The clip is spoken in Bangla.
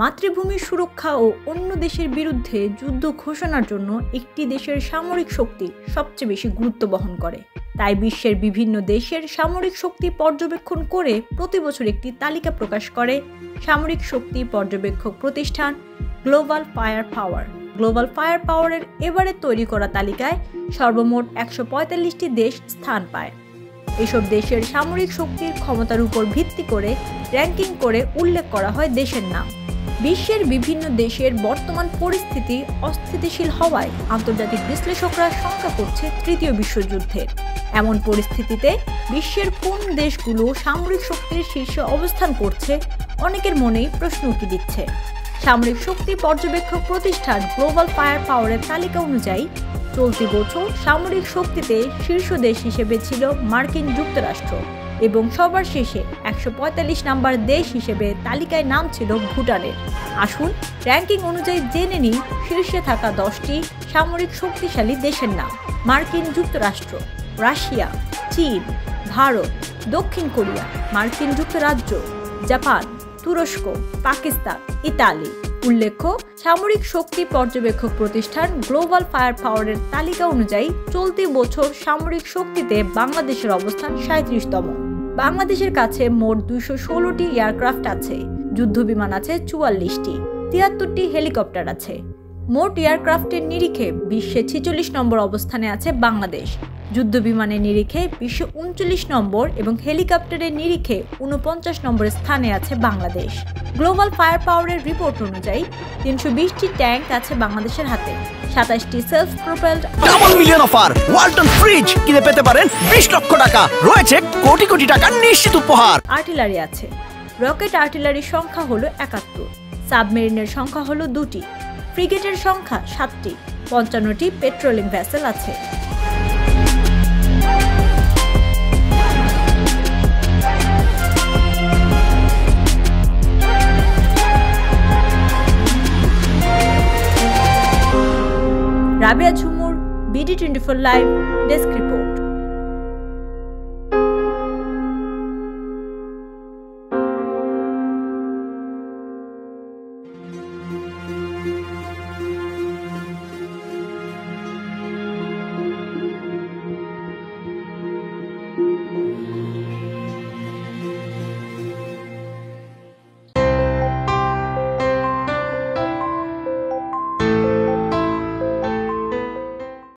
মাতৃভূমির সুরক্ষা ও অন্য দেশের বিরুদ্ধে যুদ্ধ ঘোষণার জন্য একটি দেশের সামরিক শক্তি সবচেয়ে বেশি গুরুত্ব বহন করে। তাই বিশ্বের বিভিন্ন দেশের সামরিক শক্তি পর্যবেক্ষণ করে প্রতি বছর একটি তালিকা প্রকাশ করে সামরিক শক্তি পর্যবেক্ষক প্রতিষ্ঠান গ্লোবাল ফায়ার পাওয়ার। গ্লোবাল ফায়ার পাওয়ারের এবারে তৈরি করা তালিকায় সর্বমোট 145টি দেশ স্থান পায়। এসব দেশের সামরিক শক্তির ক্ষমতার উপর ভিত্তি করে র্যাঙ্কিং করে উল্লেখ করা হয় দেশের নাম। বিশ্বের বিভিন্ন দেশের বর্তমান পরিস্থিতি অস্থিতিশীল হওয়ায় আন্তর্জাতিক বিশ্লেষকরা শঙ্কা করছে তৃতীয় বিশ্বযুদ্ধের। এমন পরিস্থিতিতে বিশ্বের কোন দেশগুলো সামরিক শক্তির শীর্ষে অবস্থান করছে অনেকের মনেই প্রশ্ন উকি দিচ্ছে। সামরিক শক্তি পর্যবেক্ষক প্রতিষ্ঠান গ্লোবাল ফায়ার পাওয়ারের তালিকা অনুযায়ী চলতি বছর সামরিক শক্তিতে শীর্ষ দেশ হিসেবে ছিল মার্কিন যুক্তরাষ্ট্র এবং সবার শেষে 145 নম্বর দেশ হিসেবে তালিকায় নাম ছিল ভুটানের। আসুন র্যাঙ্কিং অনুযায়ী জেনে নিই শীর্ষে থাকা 10টি সামরিক শক্তিশালী দেশের নাম। মার্কিন যুক্তরাষ্ট্র, রাশিয়া, চীন, ভারত, দক্ষিণ কোরিয়া, মার্কিন যুক্তরাজ্য, জাপান, তুরস্ক, পাকিস্তান, ইতালি। উল্লেখ্য, সামরিক শক্তি পর্যবেক্ষক প্রতিষ্ঠান গ্লোবাল ফায়ার পাওয়ারের তালিকা অনুযায়ী চলতি বছর সামরিক শক্তিতে বাংলাদেশের অবস্থান 37তম। বাংলাদেশের কাছে মোট 216টি এয়ারক্রাফট আছে, যুদ্ধবিমান আছে 44টি, 73টি হেলিকপ্টার আছে। মোট এয়ারক্রাফটের নিরিখে বিশ্বে 46 নম্বর অবস্থানে আছে বাংলাদেশ, যুদ্ধবিমানের নিরিখে বিশ্বে 39 নম্বর এবং হেলিকপ্টারের নিরিখে 49 নম্বর স্থানে আছে বাংলাদেশ। গ্লোবাল ফায়ার পাওয়ারের রিপোর্ট অনুযায়ী 320টি ট্যাঙ্ক আছে বাংলাদেশের হাতে, 27টি self propelled double million offer Walton fridge কিনে পেতে পারেন 20 লক্ষ টাকা, রয়েছে কোটি কোটি টাকার নিশ্চিত উপহার। আর্টিলারি আছে, রকেট আর্টিলারির সংখ্যা হলো 71, সাবমেরিনের সংখ্যা হলো 2টি, ফ্রিগেটের সংখ্যা 7টি, 55টি পেট্রোলিং ভেসেল আছে। রাবিয়া ঝুমুর, BD24 লাইভ, ডেস্ক্রিপশন।